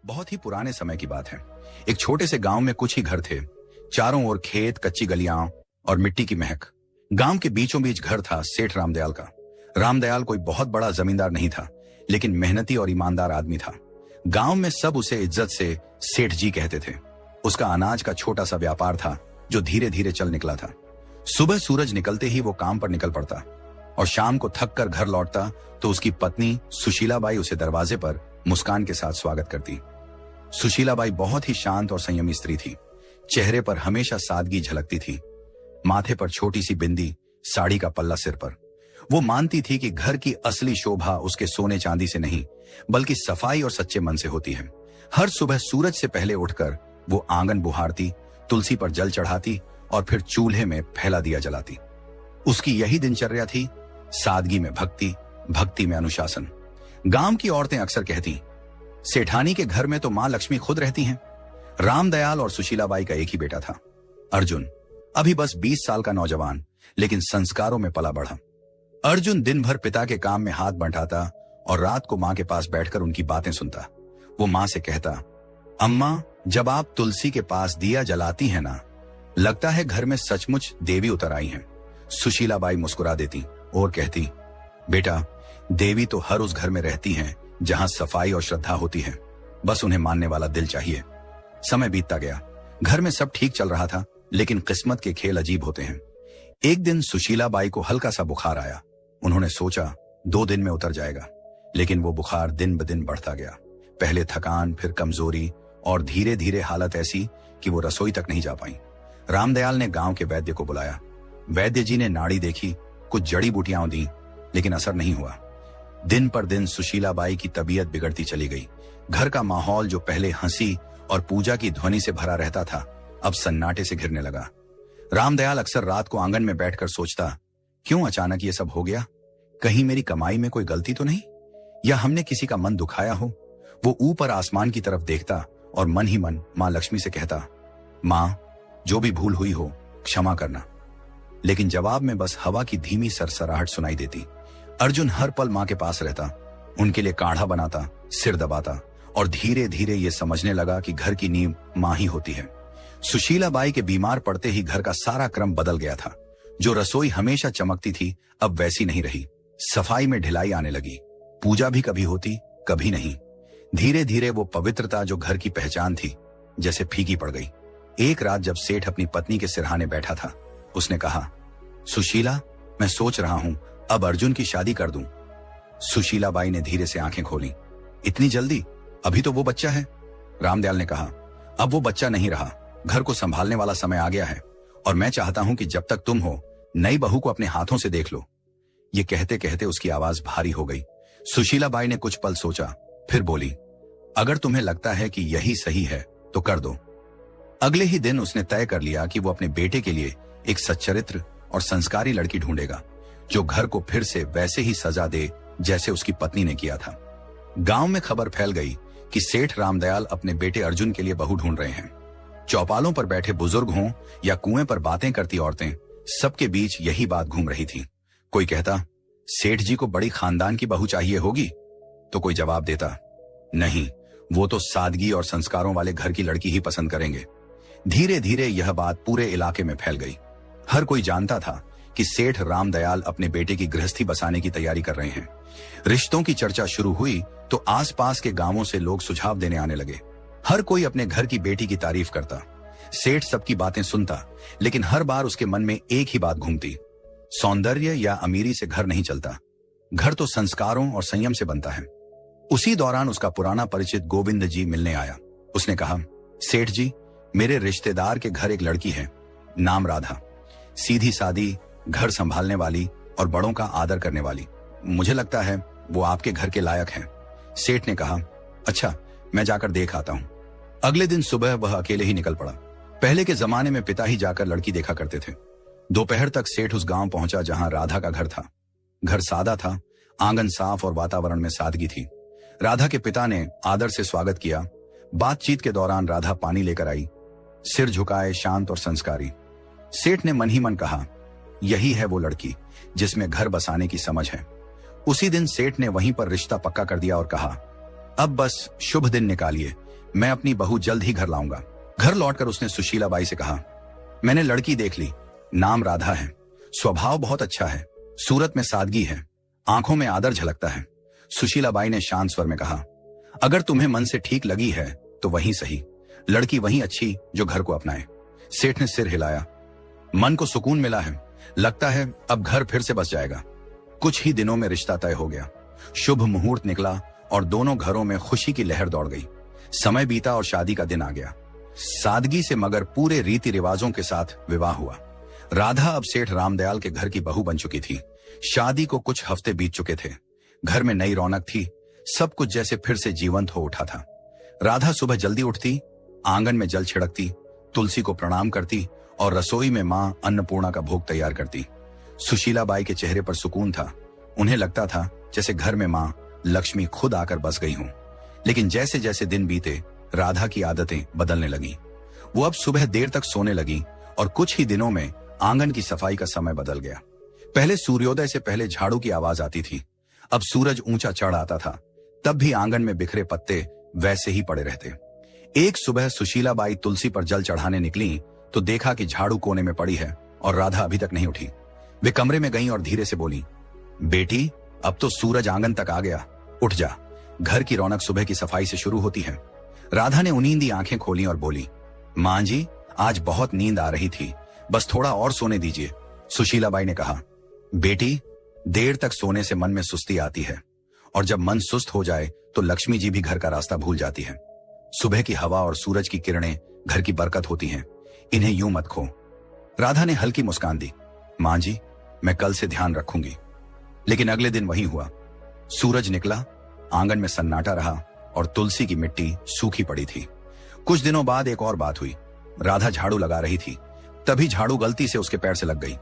बहुत ही पुराने समय की बात है। एक छोटे से गांव में कुछ ही घर थे। चारों ओर खेत, कच्ची गलियां और मिट्टी की महक। गांव के बीचों बीच घर था सेठ रामदयाल का। रामदयाल कोई बहुत बड़ा जमींदार नहीं था, लेकिन मेहनती और ईमानदार आदमी था। गांव में सब उसे इज्जत से सेठ जी कहते थे। उसका अनाज का छोटा सा व्यापार था जो धीरे धीरे चल निकला था। सुबह सूरज निकलते ही वो काम पर निकल पड़ता और शाम को थक कर घर लौटता तो उसकी पत्नी सुशीलाबाई उसे दरवाजे पर मुस्कान के साथ स्वागत करती। सुशीलाबाई बहुत ही शांत और संयमी स्त्री थी। चेहरे पर हमेशा सादगी झलकती थी। माथे पर छोटी सी बिंदी, साड़ी का पल्ला सिर पर। वो मानती थी कि घर की असली शोभा उसके सोने चांदी से नहीं, बल्कि सफाई और सच्चे मन से होती है। हर सुबह सूरज से पहले उठकर वो आंगन बुहारती, तुलसी पर जल चढ़ाती और फिर चूल्हे में फैला दिया जलाती। उसकी यही दिनचर्या थी, सादगी में भक्ति, भक्ति में अनुशासन। गांव की औरतें अक्सर कहती, सेठानी के घर में तो मां लक्ष्मी खुद रहती हैं। रामदयाल और सुशीलाबाई का एक ही बेटा था, अर्जुन। अभी बस 20 साल का नौजवान, लेकिन संस्कारों में पला बढ़ा। अर्जुन दिन भर पिता के काम में हाथ बंटाता और रात को मां के पास बैठकर उनकी बातें सुनता। वो मां से कहता, अम्मा, जब आप तुलसी के पास दिया जलाती हैं ना, लगता है घर में सचमुच देवी उतर आई हैं। सुशीलाबाई मुस्कुरा देती और कहती, बेटा, देवी तो हर उस घर में रहती हैं जहां सफाई और श्रद्धा होती है। बस उन्हें मानने वाला दिल चाहिए। समय बीतता गया। घर में सब ठीक चल रहा था, लेकिन किस्मत के खेल अजीब होते हैं। एक दिन सुशीलाबाई को हल्का सा बुखार आया। उन्होंने सोचा 2 दिन में उतर जाएगा, लेकिन वो बुखार दिन ब दिन बढ़ता गया। पहले थकान, फिर कमजोरी और धीरे धीरे हालत ऐसी कि वो रसोई तक नहीं जा पाई। रामदयाल ने गांव के वैद्य को बुलाया। वैद्य जी ने नाड़ी देखी, कुछ जड़ी बूटियां दी, लेकिन असर नहीं हुआ। दिन पर दिन सुशीलाबाई की तबीयत बिगड़ती चली गई। घर का माहौल जो पहले हंसी और पूजा की ध्वनि से भरा रहता था, अब सन्नाटे से घिरने लगा। रामदयाल अक्सर रात को आंगन में बैठकर सोचता, क्यों अचानक ये सब हो गया? कहीं मेरी कमाई में कोई गलती तो नहीं, या हमने किसी का मन दुखाया हो? वो ऊपर आसमान की तरफ देखता और मन ही मन मां लक्ष्मी से कहता, मां, जो भी भूल हुई हो क्षमा करना। लेकिन जवाब में बस हवा की धीमी सरसराहट सुनाई देती। अर्जुन हर पल मां के पास रहता, उनके लिए काढ़ा बनाता, सिर दबाता और धीरे धीरे ये समझने लगा कि घर की नींव मां ही होती है। सुशीलाबाई के बीमार पड़ते ही घर का सारा क्रम बदल गया था। जो रसोई हमेशा चमकती थी, अब वैसी नहीं रही। सफाई में ढिलाई आने लगी। पूजा भी कभी होती, कभी नहीं। धीरे धीरे वो पवित्रता जो घर की पहचान थी, जैसे फीकी पड़ गई। एक रात जब सेठ अपनी पत्नी के सिरहाने बैठा था, उसने कहा, सुशीला, मैं सोच रहा हूं अब अर्जुन की शादी कर दूं। सुशीलाबाई ने धीरे से आंखें खोली। इतनी जल्दी? अभी तो वो बच्चा है। रामदयाल ने कहा, अब वो बच्चा नहीं रहा, घर को संभालने वाला समय आ गया है, और मैं चाहता हूं कि जब तक तुम हो, नई बहू को अपने हाथों से देख लो। ये कहते कहते उसकी आवाज भारी हो गई। सुशीलाबाई ने कुछ पल सोचा, फिर बोली, अगर तुम्हें लगता है कि यही सही है तो कर दो। अगले ही दिन उसने तय कर लिया कि वो अपने बेटे के लिए एक सच्चरित्र और संस्कारी लड़की ढूंढेगा, जो घर को फिर से वैसे ही सजा दे जैसे उसकी पत्नी ने किया था। गांव में खबर फैल गई कि सेठ रामदयाल अपने बेटे अर्जुन के लिए बहू ढूंढ रहे हैं। चौपालों पर बैठे बुजुर्ग हों या कुएं पर बातें करती औरतें, सबके बीच यही बात घूम रही थी। कोई कहता, सेठ जी को बड़ी खानदान की बहू चाहिए होगी, तो कोई जवाब देता, नहीं, वो तो सादगी और संस्कारों वाले घर की लड़की ही पसंद करेंगे। धीरे धीरे यह बात पूरे इलाके में फैल गई। हर कोई जानता था कि सेठ रामदयाल अपने बेटे की गृहस्थी बसाने की तैयारी कर रहे हैं। रिश्तों की चर्चा शुरू हुई तो आसपास के गांवों से लोग सुझाव देने आने लगे। हर कोई अपने घर की बेटी की तारीफ करता। सेठ सबकी बातें सुनता, लेकिन हर बार उसके मन में एक ही बात घूमती, सौंदर्य या अमीरी से घर नहीं चलता, घर तो संस्कारों और संयम से बनता है। उसी दौरान उसका पुराना परिचित गोविंद जी मिलने आया। उसने कहा, सेठ जी, मेरे रिश्तेदार के घर एक लड़की है, नाम राधा। सीधी सादी, घर संभालने वाली और बड़ों का आदर करने वाली। मुझे लगता है वो आपके घर के लायक हैं। सेठ ने कहा, अच्छा, मैं जाकर देख आता हूं। अगले दिन सुबह वह अकेले ही निकल पड़ा। पहले के जमाने में पिता ही जाकर लड़की देखा करते थे। दोपहर तक सेठ उस गांव पहुंचा जहां राधा का घर था। घर सादा था, आंगन साफ और वातावरण में सादगी थी। राधा के पिता ने आदर से स्वागत किया। बातचीत के दौरान राधा पानी लेकर आई, सिर झुकाए, शांत और संस्कारी। सेठ ने मन ही मन कहा, यही है वो लड़की जिसमें घर बसाने की समझ है। उसी दिन सेठ ने वहीं पर रिश्ता पक्का कर दिया और कहा, अब बस शुभ दिन निकालिए, मैं अपनी बहू जल्द ही घर लाऊंगा। घर लौटकर उसने सुशीलाबाई से कहा, मैंने लड़की देख ली, नाम राधा है, स्वभाव बहुत अच्छा है, सूरत में सादगी है, आंखों में आदर झलकता है। सुशीलाबाई ने शांत स्वर में कहा, अगर तुम्हें मन से ठीक लगी है तो वहीं सही, लड़की वहीं अच्छी जो घर को अपनाए। सेठ ने सिर हिलाया। मन को सुकून मिला है, लगता है अब घर फिर से बस जाएगा। कुछ ही दिनों में रिश्ता तय हो गया। शुभ मुहूर्त निकला और दोनों घरों में खुशी की लहर दौड़ गई। समय बीता और शादी का दिन आ गया। सादगी से मगर पूरे रीति रिवाजों के साथ विवाह हुआ। राधा अब सेठ रामदयाल के घर की बहू बन चुकी थी। शादी को कुछ हफ्ते बीत चुके थे। घर में नई रौनक थी, सब कुछ जैसे फिर से जीवंत हो उठा था। राधा सुबह जल्दी उठती, आंगन में जल छिड़कती, तुलसी को प्रणाम करती और रसोई में मां अन्नपूर्णा का भोग तैयार करती। सुशीलाबाई के चेहरे पर सुकून था। उन्हें लगता था जैसे घर में मां लक्ष्मी खुद आकर बस गई हूं। लेकिन जैसे जैसे दिन बीते, राधा की आदतें बदलने लगी। वो अब सुबह देर तक सोने लगी और कुछ ही दिनों में आंगन की सफाई का समय बदल गया। पहले सूर्योदय से पहले झाड़ू की आवाज आती थी, अब सूरज ऊंचा चढ़ आता था, तब भी आंगन में बिखरे पत्ते वैसे ही पड़े रहते। एक सुबह सुशीलाबाई तुलसी पर जल चढ़ाने निकली तो देखा कि झाड़ू कोने में पड़ी है और राधा अभी तक नहीं उठी। वे कमरे में गईं और धीरे से बोली, बेटी, अब तो सूरज आंगन तक आ गया, उठ जा, घर की रौनक सुबह की सफाई से शुरू होती है। राधा ने उनींदी आंखें खोली और बोली, मां जी, आज बहुत नींद आ रही थी, बस थोड़ा और सोने दीजिए। सुशीलाबाई ने कहा, बेटी, देर तक सोने से मन में सुस्ती आती है और जब मन सुस्त हो जाए तो लक्ष्मी जी भी घर का रास्ता भूल जाती है। सुबह की हवा और सूरज की किरणें घर की बरकत होती हैं, इन्हें यूं मत खो। राधा ने हल्की मुस्कान दी, मां जी, मैं कल से ध्यान रखूंगी। लेकिन अगले दिन वही हुआ। सूरज निकला, आंगन में सन्नाटा रहा और तुलसी की मिट्टी सूखी पड़ी थी। कुछ दिनों बाद एक और बात हुई। राधा झाड़ू लगा रही थी, तभी झाड़ू गलती से उसके पैर से लग गई।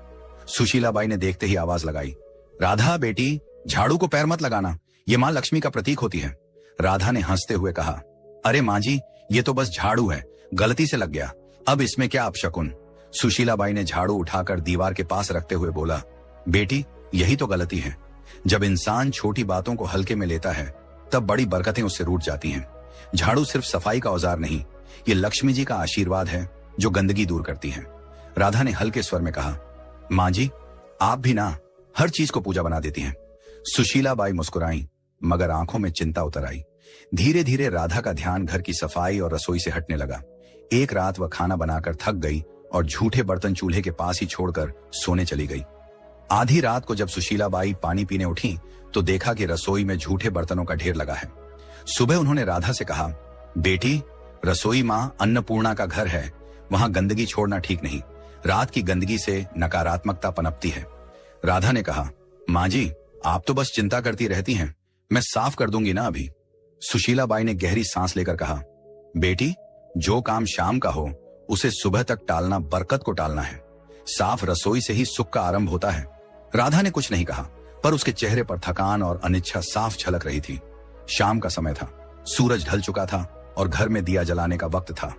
सुशीलाबाई ने देखते ही आवाज लगाई, राधा बेटी, झाड़ू को पैर मत लगाना, ये मां लक्ष्मी का प्रतीक होती है। राधा ने हंसते हुए कहा, अरे मां जी, ये तो बस झाड़ू है, गलती से लग गया, अब इसमें क्या अपशकुन। सुशीलाबाई ने झाड़ू उठाकर दीवार के पास रखते हुए बोला, बेटी, यही तो गलती है। जब इंसान छोटी बातों को हल्के में लेता है तब बड़ी बरकतें उससे रूठ जाती हैं। झाड़ू सिर्फ सफाई का औजार नहीं, ये लक्ष्मी जी का आशीर्वाद है जो गंदगी दूर करती है। राधा ने हल्के स्वर में कहा, मां जी, आप भी ना हर चीज को पूजा बना देती हैं। सुशीलाबाई मुस्कुराई, मगर आंखों में चिंता उतर आई। धीरे धीरे राधा का ध्यान घर की सफाई और रसोई से हटने लगा। एक रात वह खाना बनाकर थक गई और झूठे बर्तन चूल्हे के पास ही छोड़कर सोने चली गई। आधी रात को जब सुशीलाबाई पानी पीने उठी तो देखा कि रसोई में झूठे बर्तनों का ढेर लगा है। सुबह उन्होंने राधा से कहा, बेटी, रसोई मां अन्नपूर्णा का घर है, वहां गंदगी छोड़ना ठीक नहीं, रात की गंदगी से नकारात्मकता पनपती है। राधा ने कहा, मां जी, आप तो बस चिंता करती रहती हैं, मैं साफ कर दूंगी ना अभी। सुशीलाबाई ने गहरी सांस लेकर कहा, बेटी, जो काम शाम का हो उसे सुबह तक टालना बरकत को टालना है। साफ रसोई से ही सुख का आरंभ होता है। राधा ने कुछ नहीं कहा, पर उसके चेहरे पर थकान और अनिच्छा साफ झलक रही थी। शाम का समय था, सूरज ढल चुका था और घर में दिया जलाने का वक्त था।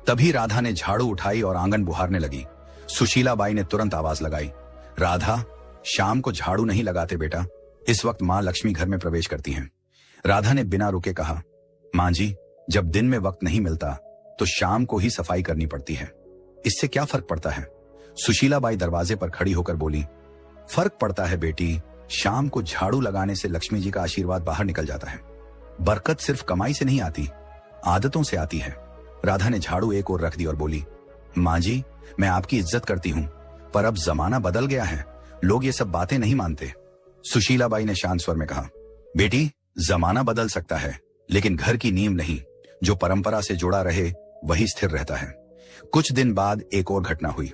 तभी राधा ने झाड़ू उठाई और आंगन बुहारने लगी। सुशीलाबाई ने तुरंत आवाज लगाई, राधा, शाम को झाड़ू नहीं लगाते बेटा, इस वक्त मां लक्ष्मी घर में प्रवेश करती हैं। राधा ने बिना रुके कहा, मां जी, जब दिन में वक्त नहीं मिलता तो शाम को ही सफाई करनी पड़ती है, इससे क्या फर्क पड़ता है। सुशीलाबाई दरवाजे पर खड़ी होकर बोली, फर्क पड़ता है बेटी, शाम को झाड़ू लगाने से लक्ष्मी जी का आशीर्वाद बाहर निकल जाता है। बरकत सिर्फ कमाई से नहीं आती, आदतों से आती है। राधा ने झाड़ू एक ओर रख दी और बोली, मां जी, मैं आपकी इज्जत करती हूं, पर अब जमाना बदल गया है, लोग ये सब बातें नहीं मानते। सुशीलाबाई ने शांत स्वर में कहा, बेटी, जमाना बदल सकता है लेकिन घर की नींव नहीं, जो परंपरा से जुड़ा रहे वही स्थिर रहता है। कुछ दिन बाद एक और घटना हुई।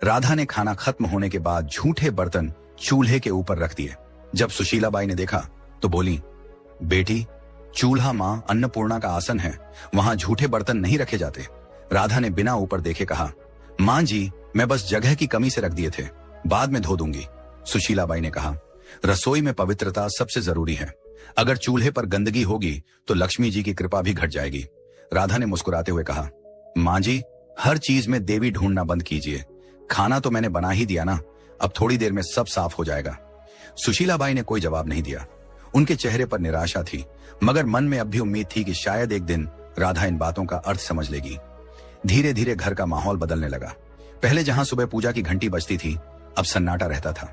राधा ने खाना खत्म होने के बाद झूठे बर्तन चूल्हे के ऊपर रख दिए। जब सुशीलाबाई ने देखा तो बोली, बेटी, चूल्हा मां अन्नपूर्णा का आसन है, वहां झूठे बर्तन नहीं रखे जाते। राधा ने बिना ऊपर देखे कहा, मां जी, मैं बस जगह की कमी से रख दिए थे, बाद में धो दूंगी। सुशीलाबाई ने कहा, रसोई में पवित्रता सबसे जरूरी है, अगर चूल्हे पर गंदगी होगी तो लक्ष्मी जी की कृपा भी घट जाएगी। राधा ने मुस्कुराते हुए कहा, मां जी, हर चीज में देवी ढूंढना बंद कीजिए, खाना तो मैंने बना ही दिया ना, अब थोड़ी देर में सब साफ हो जाएगा। सुशीलाबाई ने कोई जवाब नहीं दिया। उनके चेहरे पर निराशा थी, मगर मन में अब भी उम्मीद थी कि शायद एक दिन राधा इन बातों का अर्थ समझ लेगी। धीरे धीरे घर का माहौल बदलने लगा। पहले जहां सुबह पूजा की घंटी बजती थी, अब सन्नाटा रहता था।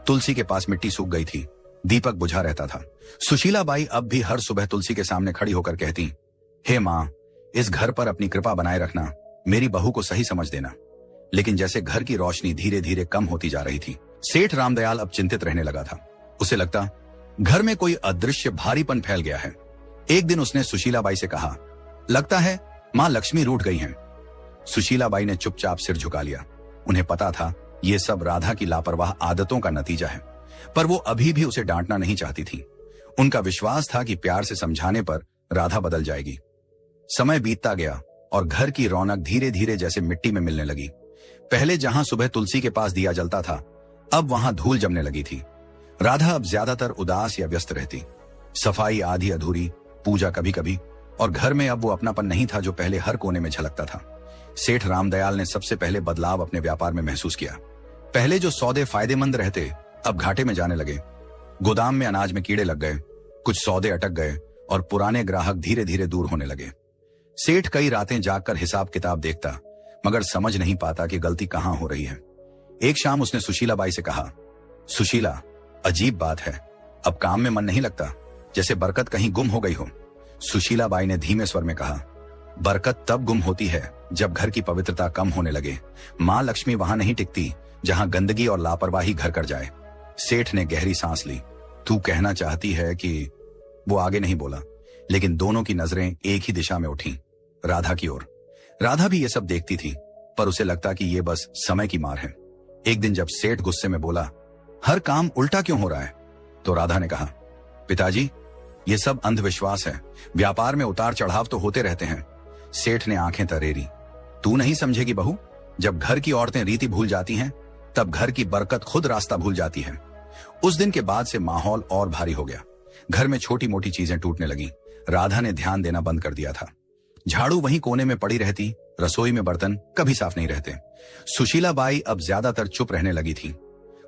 तुलसी के पास मिट्टी सूख गई थी, दीपक बुझा रहता था। सुशीला बाई अब भी हर सुबह तुलसी के सामने खड़ी होकर कहती, हे माँ, इस घर पर अपनी कृपा बनाए रखना, मेरी बहू को सही समझ देना। लेकिन जैसे घर की रोशनी धीरे धीरे कम होती जा रही थी, सेठ रामदयाल अब चिंतित रहने लगा था। उसे लगता घर में कोई अदृश्य भारीपन फैल गया है। एक दिन उसने सुशीला बाई से कहा, लगता है माँ लक्ष्मी रूठ गई हैं। सुशीला बाई ने चुपचाप सिर झुका लिया। उन्हें पता था ये सब राधा की लापरवाह आदतों का नतीजा है, पर वो अभी भी उसे डांटना नहीं चाहती थी। उनका विश्वास था कि प्यार से समझाने पर राधा बदल जाएगी। समय बीतता गया और घर की रौनक धीरे धीरे जैसे मिट्टी में मिलने लगी। पहले जहां सुबह तुलसी के पास दिया जलता था, अब वहां धूल जमने लगी थी। राधा अब ज्यादातर उदास या व्यस्त रहती। सफाई आधी अधूरी, पूजा कभी कभी, और घर में अब वो अपनापन नहीं था जो पहले हर कोने में झलकता था। सेठ रामदयाल ने सबसे पहले बदलाव अपने व्यापार में महसूस किया। पहले जो सौदे फायदेमंद रहते, अब घाटे में जाने लगे। गोदाम में अनाज में कीड़े लग गए, कुछ सौदे अटक गए और पुराने ग्राहक धीरे धीरे दूर होने लगे। सेठ कई रातें जागकर हिसाब किताब देखता, मगर समझ नहीं पाता कि गलती कहां हो रही है। एक शाम उसने सुशीला बाई से कहा, सुशीला, अजीब बात है, अब काम में मन नहीं लगता, जैसे बरकत कहीं गुम हो गई हो। सुशीला बाई ने धीमे स्वर में कहा, बरकत तब गुम होती है जब घर की पवित्रता कम होने लगे। माँ लक्ष्मी वहां नहीं टिकती जहां गंदगी और लापरवाही घर कर जाए। सेठ ने गहरी सांस ली। तू कहना चाहती है कि... वो आगे नहीं बोला, लेकिन दोनों की नजरें एक ही दिशा में उठी, राधा की ओर। राधा भी ये सब देखती थी, पर उसे लगता कि ये बस समय की मार है। एक दिन जब सेठ गुस्से में बोला, हर काम उल्टा क्यों हो रहा है, तो राधा ने कहा, पिताजी, ये सब अंधविश्वास है। व्यापार में उतार चढ़ाव तो होते रहते हैं। सेठ ने आंखें तरेरी। तू नहीं समझेगी बहू, जब घर की औरतें रीति भूल जाती हैं, तब घर की बरकत खुद रास्ता भूल जाती है। उस दिन के बाद से माहौल और भारी हो गया। घर में छोटी मोटी चीजें टूटने लगी। राधा ने ध्यान देना बंद कर दिया था। झाड़ू वहीं कोने में पड़ी रहती, रसोई में बर्तन कभी साफ नहीं रहते। सुशीला बाई अब ज्यादातर चुप रहने लगी थी।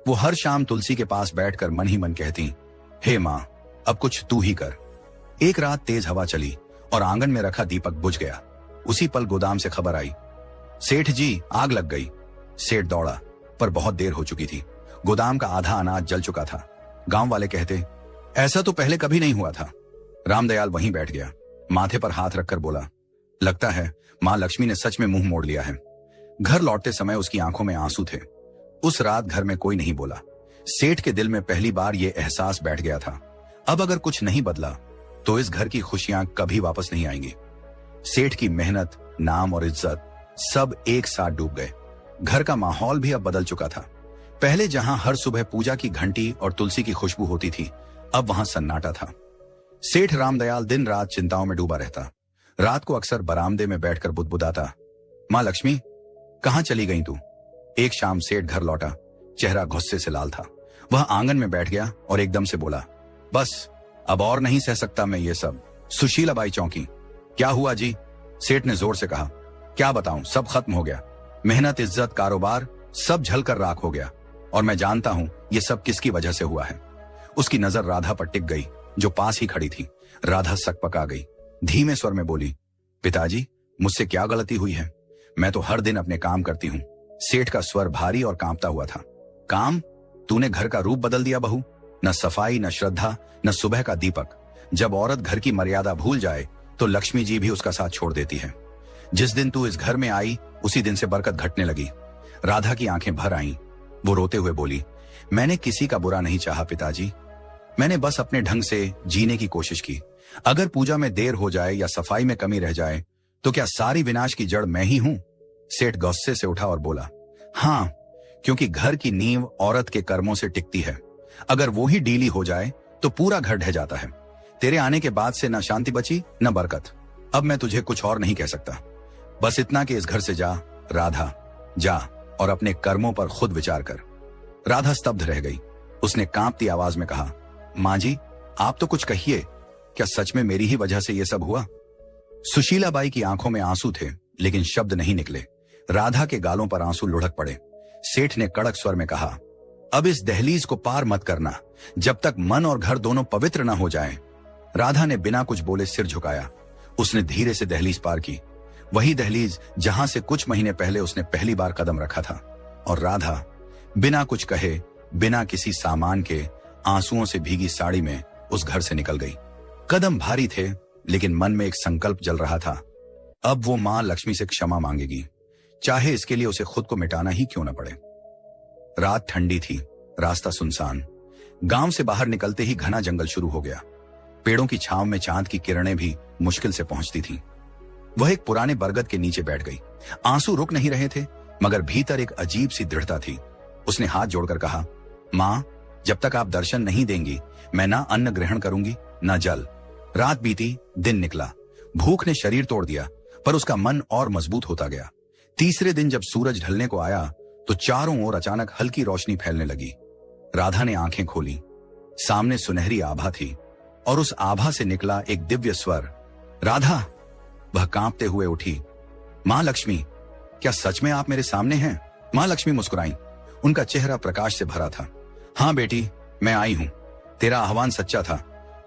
वो हर शाम तुलसी के पास बैठकर मन ही मन कहती, हे माँ, अब कुछ तू ही कर। एक रात तेज हवा चली और आंगन में रखा दीपक बुझ गया। उसी पल गोदाम से खबर आई, सेठ जी, आग लग गई। सेठ दौड़ा, पर बहुत देर हो चुकी थी। गोदाम का आधा अनाज जल चुका था। गांव वाले कहते, ऐसा तो पहले कभी नहीं हुआ था। रामदयाल वहीं बैठ गया, माथे पर हाथ रखकर बोला, लगता है माँ लक्ष्मी ने सच में मुंह मोड़ लिया है। घर लौटते समय उसकी आंखों में आंसू थे। उस रात घर में कोई नहीं बोला। सेठ के दिल में पहली बार ये एहसास बैठ गया था, अब अगर कुछ नहीं बदला तो इस घर की खुशियां कभी वापस नहीं आएंगी। सेठ की मेहनत, नाम और इज्जत सब एक साथ डूब गए। घर का माहौल भी अब बदल चुका था। पहले जहां हर सुबह पूजा की घंटी और तुलसी की खुशबू होती थी, अब वहां सन्नाटा था। सेठ रामदयाल दिन रात चिंताओं में डूबा रहता। रात को अक्सर बरामदे में बैठकर बुदबुदाता, माँ लक्ष्मी, कहां चली गई तू। एक शाम सेठ घर लौटा, चेहरा गुस्से से लाल था। वह आंगन में बैठ गया और एकदम से बोला, बस अब और नहीं सह सकता मैं ये सब। सुशीला बाई चौंकी। क्या हुआ जी? सेठ ने जोर से कहा, क्या बताऊं, सब खत्म हो गया। मेहनत, इज्जत, कारोबार सब झलकर राख हो गया, और मैं जानता हूं ये सब किसकी वजह से हुआ है। उसकी नजर राधा पर टिक गई, जो पास ही खड़ी थी। राधा सकपका गई, धीमे स्वर में बोली, पिताजी, मुझसे क्या गलती हुई है? मैं तो हर दिन अपने काम करती हूँ। सेठ का स्वर भारी और कांपता हुआ था। काम? तूने घर का रूप बदल दिया बहू। न सफाई, न श्रद्धा, न सुबह का दीपक। जब औरत घर की मर्यादा भूल जाए तो लक्ष्मी जी भी उसका साथ छोड़ देती है। जिस दिन तू इस घर में आई, उसी दिन से बरकत घटने लगी। राधा की आंखें भर आईं। वो रोते हुए बोली, मैंने किसी का बुरा नहीं चाहा पिताजी, मैंने बस अपने ढंग से जीने की कोशिश की। अगर पूजा में देर हो जाए या सफाई में कमी रह जाए तो क्या सारी विनाश की जड़ मैं ही हूं? सेठ गुस्से से उठा और बोला, हाँ, क्योंकि घर की नींव औरत के कर्मों से टिकती है। अगर वो ही ढीली हो जाए तो पूरा घर ढह जाता है। तेरे आने के बाद से न शांति बची न बरकत। अब मैं तुझे कुछ और नहीं कह सकता, बस इतना कि इस घर से जा। राधा, जा और अपने कर्मों पर खुद विचार कर। राधा स्तब्ध रह गई। उसने कांपती आवाज में कहा, माँ जी, आप तो कुछ कहिए, क्या सच में मेरी ही वजह से ये सब हुआ? सुशीला बाई की आंखों में आंसू थे, लेकिन शब्द नहीं निकले। राधा के गालों पर आंसू लुढ़क पड़े। सेठ ने कड़क स्वर में कहा, अब इस दहलीज को पार मत करना जब तक मन और घर दोनों पवित्र न हो जाएं। राधा ने बिना कुछ बोले सिर झुकाया। उसने धीरे से दहलीज पार की, वही दहलीज जहां से कुछ महीने पहले उसने पहली बार कदम रखा था। और राधा बिना कुछ कहे, बिना किसी सामान के, आंसुओं से भीगी साड़ी में उस घर से निकल गई। कदम भारी थे, लेकिन मन में एक संकल्प जल रहा था। अब वो मां लक्ष्मी से क्षमा मांगेगी, चाहे इसके लिए उसे खुद को मिटाना ही क्यों न पड़े। रात ठंडी थी, रास्ता सुनसान। गांव से बाहर निकलते ही घना जंगल शुरू हो गया। पेड़ों की छांव में चांद की किरणें भी मुश्किल से पहुंचती थीं। वह एक पुराने बरगद के नीचे बैठ गई। आंसू रुक नहीं रहे थे, मगर भीतर एक अजीब सी दृढ़ता थी। उसने हाथ जोड़कर कहा, मां, जब तक आप दर्शन नहीं देंगी, मैं ना अन्न ग्रहण करूंगी, ना जल। रात बीती, दिन निकला। भूख ने शरीर तोड़ दिया, पर उसका मन और मजबूत होता गया। तीसरे दिन जब सूरज ढलने को आया, तो चारों ओर अचानक हल्की रोशनी फैलने लगी। राधा ने आंखें खोली। सामने सुनहरी आभा थी, और उस आभा से निकला एक दिव्य स्वर, राधा। वह कांपते हुए उठी। मां लक्ष्मी, क्या सच में आप मेरे सामने हैं? मां लक्ष्मी मुस्कुराई। उनका चेहरा प्रकाश से भरा था। हाँ बेटी, मैं आई हूं। तेरा आह्वान सच्चा था।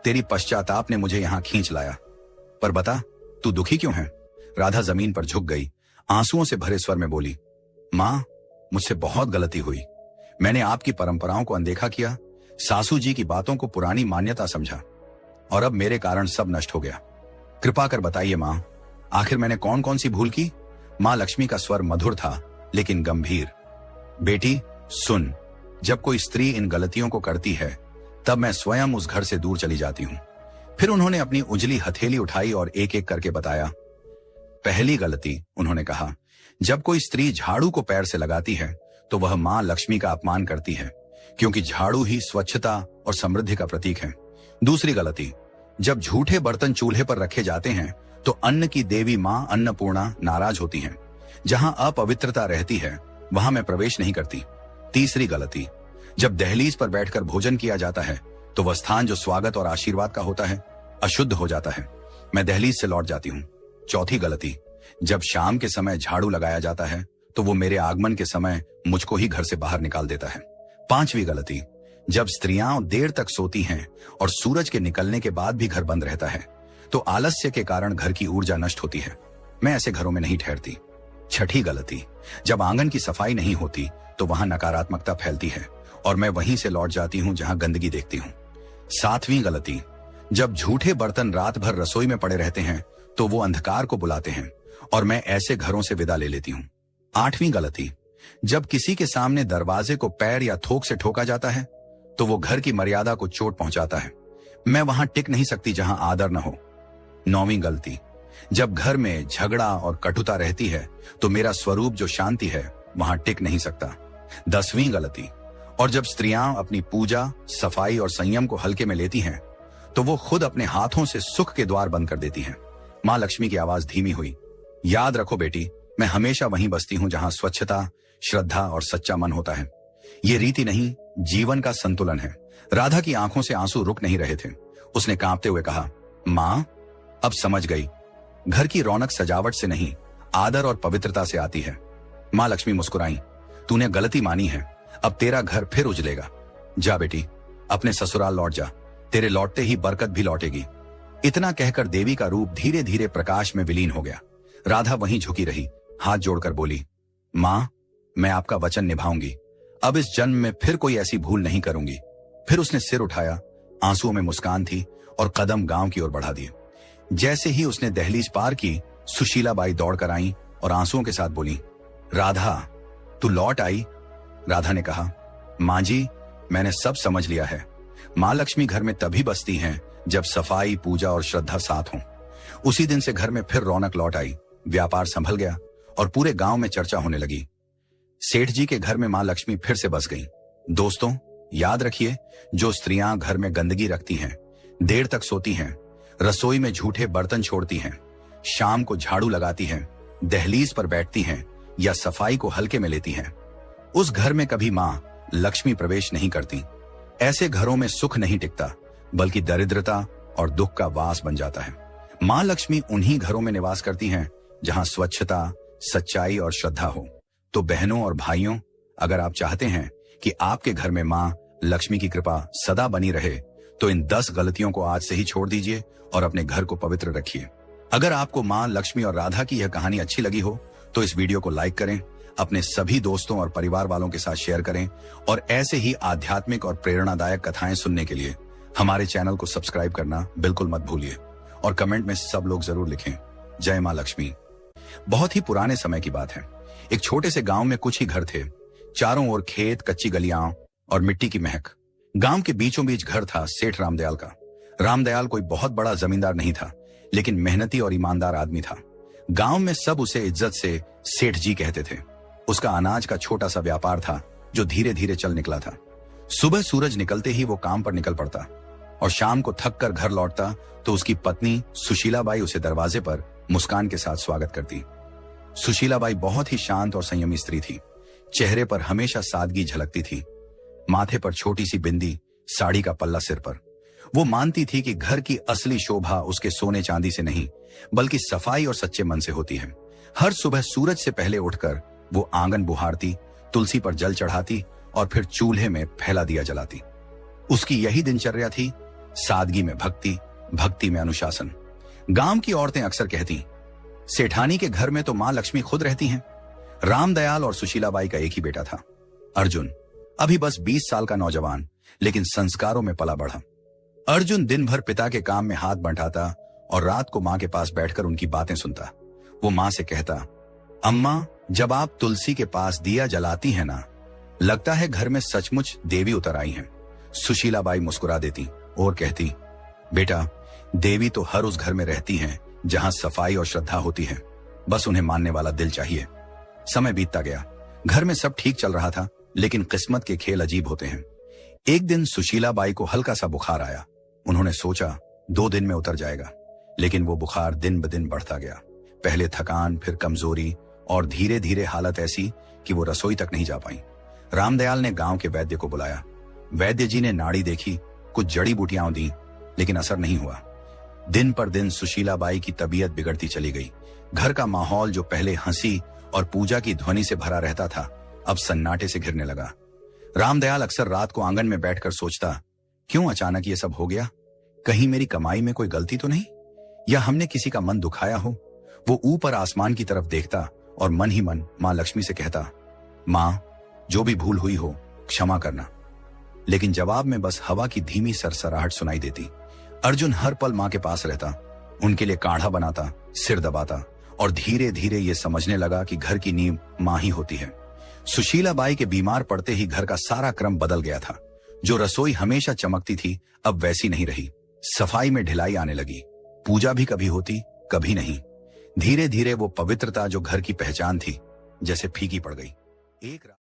तेरी पश्चाताप ने मुझे यहां खींच लाया। पर बता, तू दुखी क्यों है? राधा जमीन पर झुक गई, आंसुओं से भरे स्वर में बोली, मां, मुझसे बहुत गलती हुई। मैंने आपकी परंपराओं को अनदेखा किया, सासू जी की बातों को पुरानी मान्यता समझा, और अब मेरे कारण सब नष्ट हो गया। कृपा कर बताइए मां, आखिर मैंने कौन कौन सी भूल की? मां लक्ष्मी का स्वर मधुर था, लेकिन गंभीर। बेटी सुन, जब कोई स्त्री इन गलतियों को करती है, तब मैं स्वयं उस घर से दूर चली जाती हूं। फिर उन्होंने अपनी उजली हथेली उठाई और एक एक करके बताया। पहली गलती, उन्होंने कहा, जब कोई स्त्री झाड़ू को पैर से लगाती है, तो वह मां लक्ष्मी का अपमान करती है, क्योंकि झाड़ू ही स्वच्छता और समृद्धि का प्रतीक है। दूसरी गलती, जब झूठे बर्तन चूल्हे पर रखे जाते हैं, तो अन्न की देवी मां अन्नपूर्णा नाराज होती हैं। जहां अपवित्रता रहती है, वहां मैं प्रवेश नहीं करती। तीसरी गलती, जब दहलीज पर बैठकर भोजन किया जाता है, तो वह स्थान जो स्वागत और आशीर्वाद का होता है, अशुद्ध हो जाता है। मैं दहलीज से लौट जाती हूँ। चौथी गलती, जब शाम के समय झाड़ू लगाया जाता है, तो वो मेरे आगमन के समय मुझको ही घर से बाहर निकाल देता है। पांचवी गलती, जब स्त्रियां देर तक सोती हैं और सूरज के निकलने के बाद भी घर बंद रहता है, तो आलस्य के कारण घर की ऊर्जा नष्ट होती है। मैं ऐसे घरों में नहीं ठहरती। छठी गलती, जब आंगन की सफाई नहीं होती, तो वहां नकारात्मकता फैलती है, और मैं वहीं से लौट जाती हूं जहां गंदगी देखती हूं। सातवीं गलती, जब झूठे बर्तन रात भर रसोई में पड़े रहते हैं, तो वो अंधकार को बुलाते हैं, और मैं ऐसे घरों से विदा ले लेती हूं। आठवीं गलती, जब किसी के सामने दरवाजे को पैर या थोक से ठोका जाता है, तो वो घर की मर्यादा को चोट पहुंचाता है। मैं वहां टिक नहीं सकती जहां आदर न हो। नौवीं गलती, जब घर में झगड़ा और कटुता रहती है, तो मेरा स्वरूप जो शांति है, वहां टिक नहीं सकता। 10वीं गलती, और जब स्त्रियां अपनी पूजा, सफाई और संयम को हल्के में लेती हैं, तो वो खुद अपने हाथों से सुख के द्वार बंद कर देती हैं। मां लक्ष्मी की आवाज धीमी हुई। याद रखो बेटी, मैं हमेशा वहीं बसती हूं जहां स्वच्छता, श्रद्धा और सच्चा मन होता है। ये रीति नहीं, जीवन का संतुलन है। राधा की आंखों से आंसू रुक नहीं रहे थे। उसने कांपते हुए कहा, मां, अब समझ गई, घर की रौनक सजावट से नहीं, आदर और पवित्रता से आती है। मां लक्ष्मी मुस्कुराई। तूने गलती मानी है, अब तेरा घर फिर उजलेगा। जा बेटी, अपने ससुराल लौट जा। तेरे लौटते ही बरकत भी लौटेगी। इतना कहकर देवी का रूप धीरे धीरे प्रकाश में विलीन हो गया। राधा वहीं झुकी रही, हाथ जोड़कर बोली, मां, मैं आपका वचन निभाऊंगी। अब इस जन्म में फिर कोई ऐसी भूल नहीं करूंगी। फिर उसने सिर उठाया, आंसुओं में मुस्कान थी, और कदम गांव की ओर बढ़ा दिए। जैसे ही उसने दहलीज पार की, सुशीला बाई दौड़कर आई और आंसुओं के साथ बोली, राधा, तू लौट आई? राधा ने कहा, मां जी, मैंने सब समझ लिया है। मां लक्ष्मी घर में तभी बसती हैं जब सफाई, पूजा और श्रद्धा साथ हों। उसी दिन से घर में फिर रौनक लौट आई, व्यापार संभल गया, और पूरे गांव में चर्चा होने लगी। सेठ जी के घर में मां लक्ष्मी फिर से बस गई। दोस्तों, याद रखिए, जो स्त्रियां घर में गंदगी रखती हैं, देर तक सोती हैं, रसोई में झूठे बर्तन छोड़ती हैं, शाम को झाड़ू लगाती हैं, दहलीज पर बैठती हैं या सफाई को हल्के में लेती हैं, उस घर में कभी मां लक्ष्मी प्रवेश नहीं करती। ऐसे घरों में सुख नहीं टिकता, बल्कि दरिद्रता और दुख का वास बन जाता है। मां लक्ष्मी उन्हीं घरों में निवास करती हैं जहां स्वच्छता, सच्चाई और श्रद्धा हो। तो बहनों और भाइयों, अगर आप चाहते हैं कि आपके घर में माँ लक्ष्मी की कृपा सदा बनी रहे, तो इन 10 गलतियों को आज से ही छोड़ दीजिए और अपने घर को पवित्र रखिए। अगर आपको माँ लक्ष्मी और राधा की यह कहानी अच्छी लगी हो तो इस वीडियो को लाइक करें, अपने सभी दोस्तों और परिवार वालों के साथ शेयर करें और ऐसे ही आध्यात्मिक और प्रेरणादायक कथाएं सुनने के लिए हमारे चैनल को सब्सक्राइब करना बिल्कुल मत भूलिए और कमेंट में सब लोग जरूर लिखें, जय माँ लक्ष्मी। बहुत ही पुराने समय की बात है। एक छोटे से गांव में कुछ ही घर थे। चारों ओर खेत, कच्ची गलियां और मिट्टी की महक। गांव के बीचों बीच घर था सेठ रामदयाल का। रामदयाल कोई बहुत बड़ा जमींदार नहीं था, लेकिन मेहनती और ईमानदार आदमी था। गांव में सब उसे इज्जत से सेठ जी कहते थे। उसका अनाज का छोटा सा व्यापार था जो धीरे धीरे चल निकला था। सुबह सूरज निकलते ही वो काम पर निकल पड़ता और शाम को थक कर घर लौटता तो उसकी पत्नी सुशीलाबाई उसे दरवाजे पर मुस्कान के साथ स्वागत करती। सुशीलाबाई बहुत ही शांत और संयमी स्त्री थी। चेहरे पर हमेशा सादगी झलकती थी। माथे पर छोटी सी बिंदी, साड़ी का पल्ला सिर पर। वो मानती थी कि घर की असली शोभा उसके सोने चांदी से नहीं, बल्कि सफाई और सच्चे मन से होती है। हर सुबह सूरज से पहले उठकर वो आंगन बुहारती, तुलसी पर जल चढ़ाती और फिर चूल्हे में फैला दिया जलाती। उसकी यही दिनचर्या थी, सादगी में भक्ति, भक्ति में अनुशासन। गांव की औरतें अक्सर कहती, सेठानी के घर में तो मां लक्ष्मी खुद रहती हैं। रामदयाल और सुशीलाबाई का एक ही बेटा था, अर्जुन। अभी बस 20 साल का नौजवान, लेकिन संस्कारों में पला बढ़ा। अर्जुन दिन भर पिता के काम में हाथ बंटाता और रात को मां के पास बैठकर उनकी बातें सुनता। वो मां से कहता, अम्मा, जब आप तुलसी के पास दिया जलाती हैं ना, लगता है घर में सचमुच देवी उतर आई हैं। सुशीलाबाई मुस्कुरा देती और कहती, बेटा, देवी तो हर उस घर में रहती हैं जहां सफाई और श्रद्धा होती है। बस उन्हें मानने वाला दिल चाहिए। समय बीतता गया। घर में सब ठीक चल रहा था, लेकिन किस्मत के खेल अजीब होते हैं। एक दिन सुशीलाबाई को हल्का सा बुखार आया। उन्होंने सोचा 2 दिन में उतर जाएगा, लेकिन वो बुखार दिन ब दिन बढ़ता गया। पहले थकान, फिर कमजोरी और धीरे धीरे हालत ऐसी कि वो रसोई तक नहीं जा पाई। रामदयाल ने गांव के वैद्य को बुलाया। वैद्य जी ने नाड़ी देखी, कुछ जड़ी बूटियां दी, लेकिन असर नहीं हुआ। दिन पर दिन सुशीलाबाई की तबीयत बिगड़ती चली गई। घर का माहौल जो पहले हंसी और पूजा की ध्वनि से भरा रहता था, अब सन्नाटे से घिरने लगा। रामदयाल अक्सर रात को आंगन में बैठकर सोचता, क्यों अचानक ये सब हो गया? कहीं मेरी कमाई में कोई गलती तो नहीं, या हमने किसी का मन दुखाया हो? वो ऊपर आसमान की तरफ देखता और मन ही मन मां लक्ष्मी से कहता, मां, जो भी भूल हुई हो क्षमा करना। लेकिन जवाब में बस हवा की धीमी सरसराहट सुनाई देती। अर्जुन हर पल मां के पास रहता, उनके लिए काढ़ा बनाता, सिर दबाता और धीरे धीरे ये समझने लगा कि घर की नींव मां ही होती है। सुशीलाबाई के बीमार पड़ते ही घर का सारा क्रम बदल गया था। जो रसोई हमेशा चमकती थी, अब वैसी नहीं रही। सफाई में ढिलाई आने लगी। पूजा भी कभी होती, कभी नहीं। धीरे धीरे वो पवित्रता जो घर की पहचान थी, जैसे फीकी पड़ गई। एक